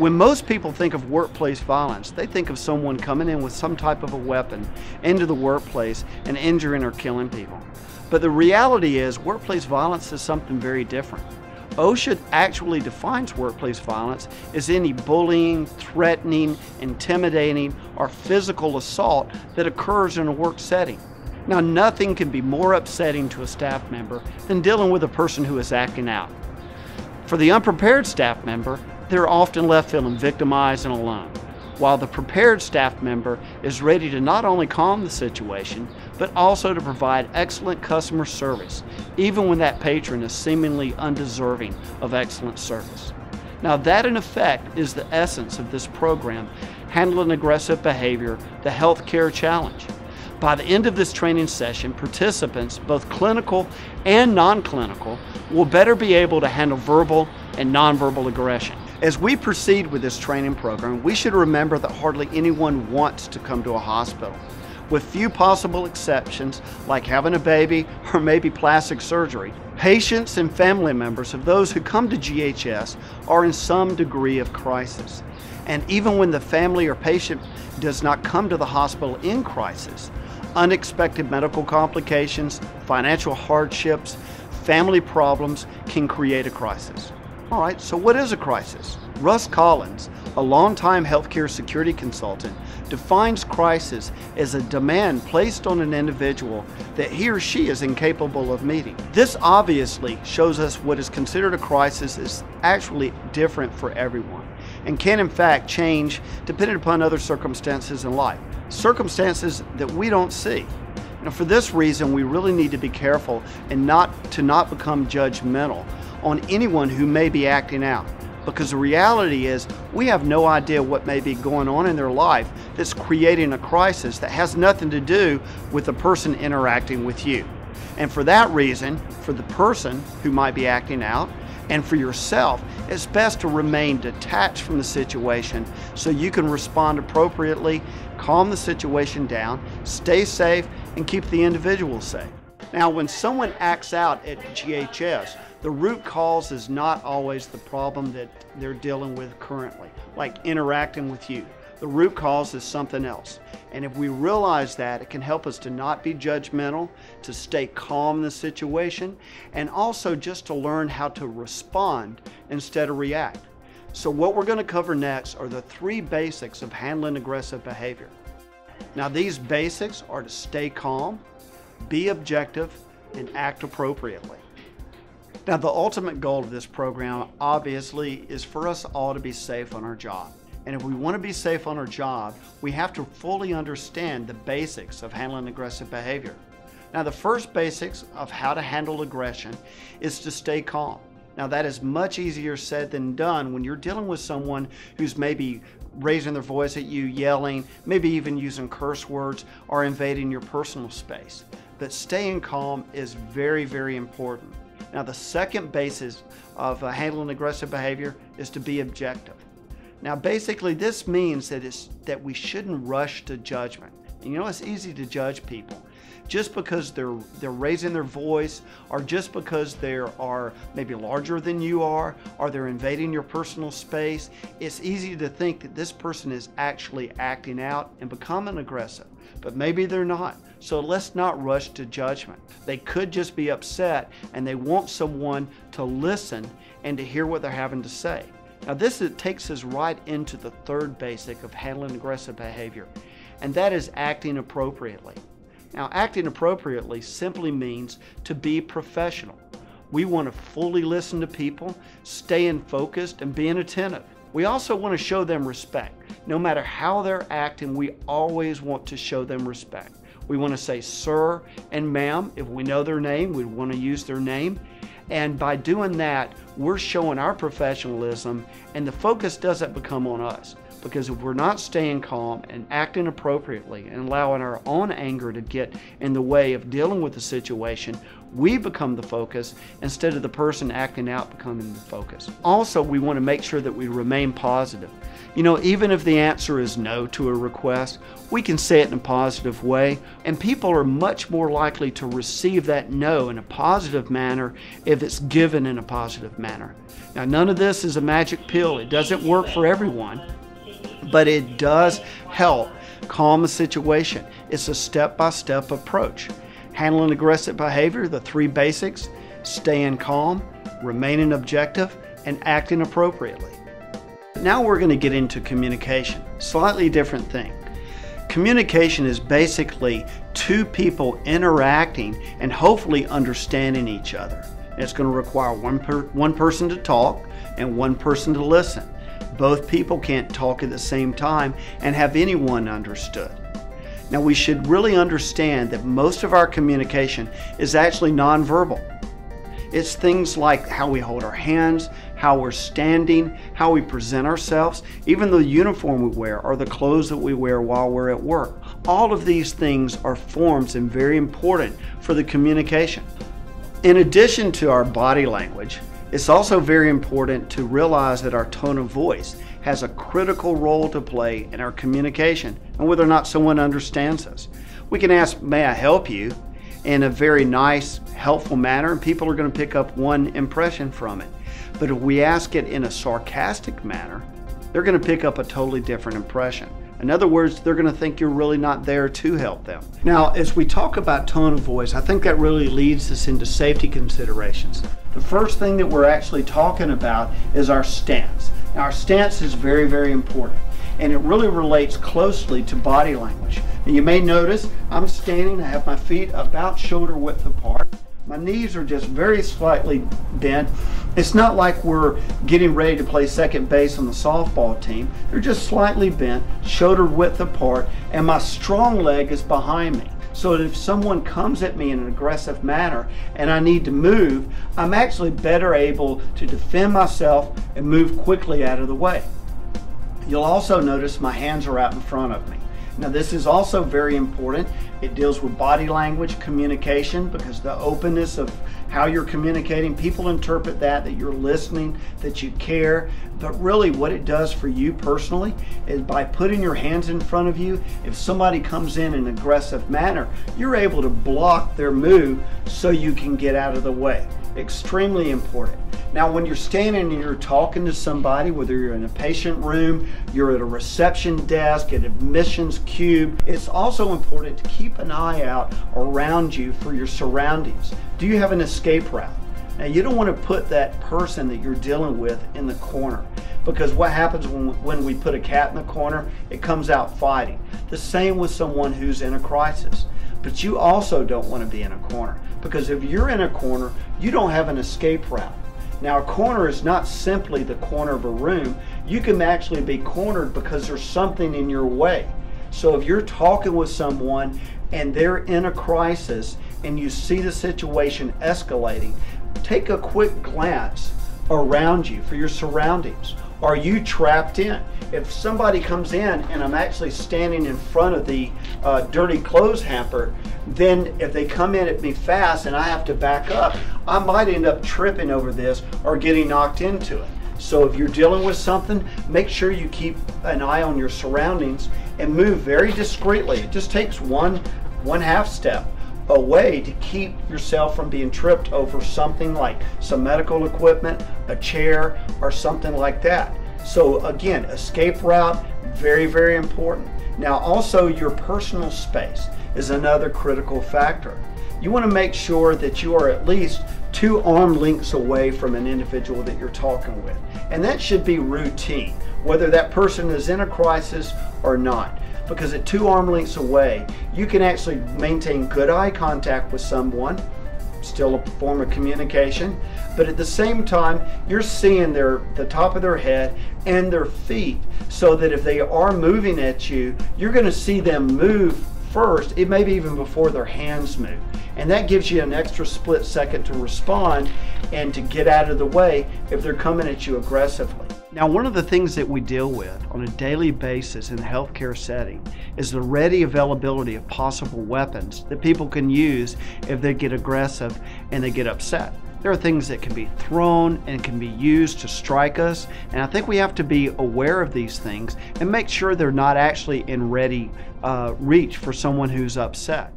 When most people think of workplace violence, they think of someone coming in with some type of a weapon into the workplace and injuring or killing people. But the reality is workplace violence is something very different. OSHA actually defines workplace violence as any bullying, threatening, intimidating, or physical assault that occurs in a work setting. Now, nothing can be more upsetting to a staff member than dealing with a person who is acting out. For the unprepared staff member, they're often left feeling victimized and alone, while the prepared staff member is ready to not only calm the situation, but also to provide excellent customer service, even when that patron is seemingly undeserving of excellent service. Now that in effect is the essence of this program, Handling Aggressive Behavior, the Healthcare Challenge. By the end of this training session, participants, both clinical and non-clinical, will better be able to handle verbal and nonverbal aggression. As we proceed with this training program, we should remember that hardly anyone wants to come to a hospital. With few possible exceptions, like having a baby or maybe plastic surgery, patients and family members of those who come to GHS are in some degree of crisis. And even when the family or patient does not come to the hospital in crisis, unexpected medical complications, financial hardships, family problems can create a crisis. All right, so what is a crisis? Russ Collins, a longtime healthcare security consultant, defines crisis as a demand placed on an individual that he or she is incapable of meeting. This obviously shows us what is considered a crisis is actually different for everyone and can in fact change depending upon other circumstances in life, circumstances that we don't see. Now, for this reason, we really need to be careful and not become judgmental on anyone who may be acting out, because the reality is we have no idea what may be going on in their life that's creating a crisis that has nothing to do with the person interacting with you. And for that reason, for the person who might be acting out and for yourself, it's best to remain detached from the situation so you can respond appropriately, calm the situation down, stay safe, and keep the individual safe. Now, when someone acts out at GHS, the root cause is not always the problem that they're dealing with currently, like interacting with you. The root cause is something else. And if we realize that, it can help us to not be judgmental, to stay calm in the situation, and also just to learn how to respond instead of react. So what we're going to cover next are the 3 basics of handling aggressive behavior. Now, these basics are to stay calm, be objective, and act appropriately. Now, the ultimate goal of this program, obviously, is for us all to be safe on our job. And if we want to be safe on our job, we have to fully understand the basics of handling aggressive behavior. Now, the first basics of how to handle aggression is to stay calm. Now, that is much easier said than done when you're dealing with someone who's maybe raising their voice at you, yelling, maybe even using curse words or invading your personal space. But staying calm is very, very important. Now, the second basis of handling aggressive behavior is to be objective. Now, basically, this means that we shouldn't rush to judgment. You know, it's easy to judge people. Just because they're raising their voice, or just because they are maybe larger than you are, or they're invading your personal space, it's easy to think that this person is actually acting out and becoming aggressive. But maybe they're not. So let's not rush to judgment. They could just be upset and they want someone to listen and to hear what they're having to say. Now, this takes us right into the third basic of handling aggressive behavior, and that is acting appropriately. Now, acting appropriately simply means to be professional. We want to fully listen to people, staying focused, and being attentive. We also want to show them respect. No matter how they're acting, we always want to show them respect. We want to say sir and ma'am. If we know their name, we want to use their name. And by doing that, we're showing our professionalism, and the focus doesn't become on us. Because if we're not staying calm and acting appropriately and allowing our own anger to get in the way of dealing with the situation, we become the focus instead of the person acting out becoming the focus. Also, we want to make sure that we remain positive. You know, even if the answer is no to a request, we can say it in a positive way, and people are much more likely to receive that no in a positive manner if it's given in a positive manner. Now, none of this is a magic pill. It doesn't work for everyone, but it does help calm a situation. It's a step-by-step approach. Handling aggressive behavior, the 3 basics: staying calm, remaining objective, and acting appropriately. Now we're going to get into communication. Slightly different thing. Communication is basically 2 people interacting and hopefully understanding each other. It's going to require one person to talk and one person to listen. Both people can't talk at the same time and have anyone understood. Now, we should really understand that most of our communication is actually nonverbal. It's things like how we hold our hands, how we're standing, how we present ourselves, even the uniform we wear or the clothes that we wear while we're at work. All of these things are forms and very important for the communication. In addition to our body language, it's also very important to realize that our tone of voice has a critical role to play in our communication and whether or not someone understands us. We can ask, "May I help you?" in a very nice, helpful manner, and people are going to pick up one impression from it. But if we ask it in a sarcastic manner, they're going to pick up a totally different impression. In other words, they're going to think you're really not there to help them. Now, as we talk about tone of voice, I think that really leads us into safety considerations. The first thing that we're actually talking about is our stance. Now, our stance is very, very important, and it really relates closely to body language. And you may notice I'm standing, I have my feet about shoulder width apart. My knees are just very slightly bent. It's not like we're getting ready to play second base on the softball team. They're just slightly bent, shoulder width apart, and my strong leg is behind me. So that if someone comes at me in an aggressive manner and I need to move, I'm actually better able to defend myself and move quickly out of the way. You'll also notice my hands are out in front of me. Now, this is also very important. It deals with body language communication, because the openness of how you're communicating, people interpret that you're listening, that you care. But really what it does for you personally is by putting your hands in front of you, if somebody comes in an aggressive manner, you're able to block their move so you can get out of the way. Extremely important. Now, when you're standing and you're talking to somebody, whether you're in a patient room, you're at a reception desk, at admissions cube, it's also important to keep an eye out around you for your surroundings. Do you have an escape route? Now, you don't want to put that person that you're dealing with in the corner, because what happens when we put a cat in the corner, it comes out fighting. The same with someone who's in a crisis. But you also don't want to be in a corner, because if you're in a corner, you don't have an escape route. Now, a corner is not simply the corner of a room. You can actually be cornered because there's something in your way. So if you're talking with someone and they're in a crisis and you see the situation escalating, take a quick glance around you for your surroundings. Are you trapped in? If somebody comes in and I'm actually standing in front of the dirty clothes hamper, then if they come in at me fast and I have to back up, I might end up tripping over this or getting knocked into it. So if you're dealing with something, make sure you keep an eye on your surroundings and move very discreetly. It just takes one half step away to keep yourself from being tripped over something like some medical equipment, a chair, or something like that. So again, escape route, very, very important. Now, also your personal space is another critical factor. You want to make sure that you are at least 2 arm lengths away from an individual that you're talking with. And that should be routine, whether that person is in a crisis or not. Because at 2 arm lengths away, you can actually maintain good eye contact with someone, still a form of communication, but at the same time, you're seeing the top of their head and their feet, so that if they are moving at you, you're going to see them move first, it may be even before their hands move. And that gives you an extra split second to respond and to get out of the way if they're coming at you aggressively. Now, one of the things that we deal with on a daily basis in the healthcare setting is the ready availability of possible weapons that people can use if they get aggressive and they get upset. There are things that can be thrown and can be used to strike us, and I think we have to be aware of these things and make sure they're not actually in ready reach for someone who's upset.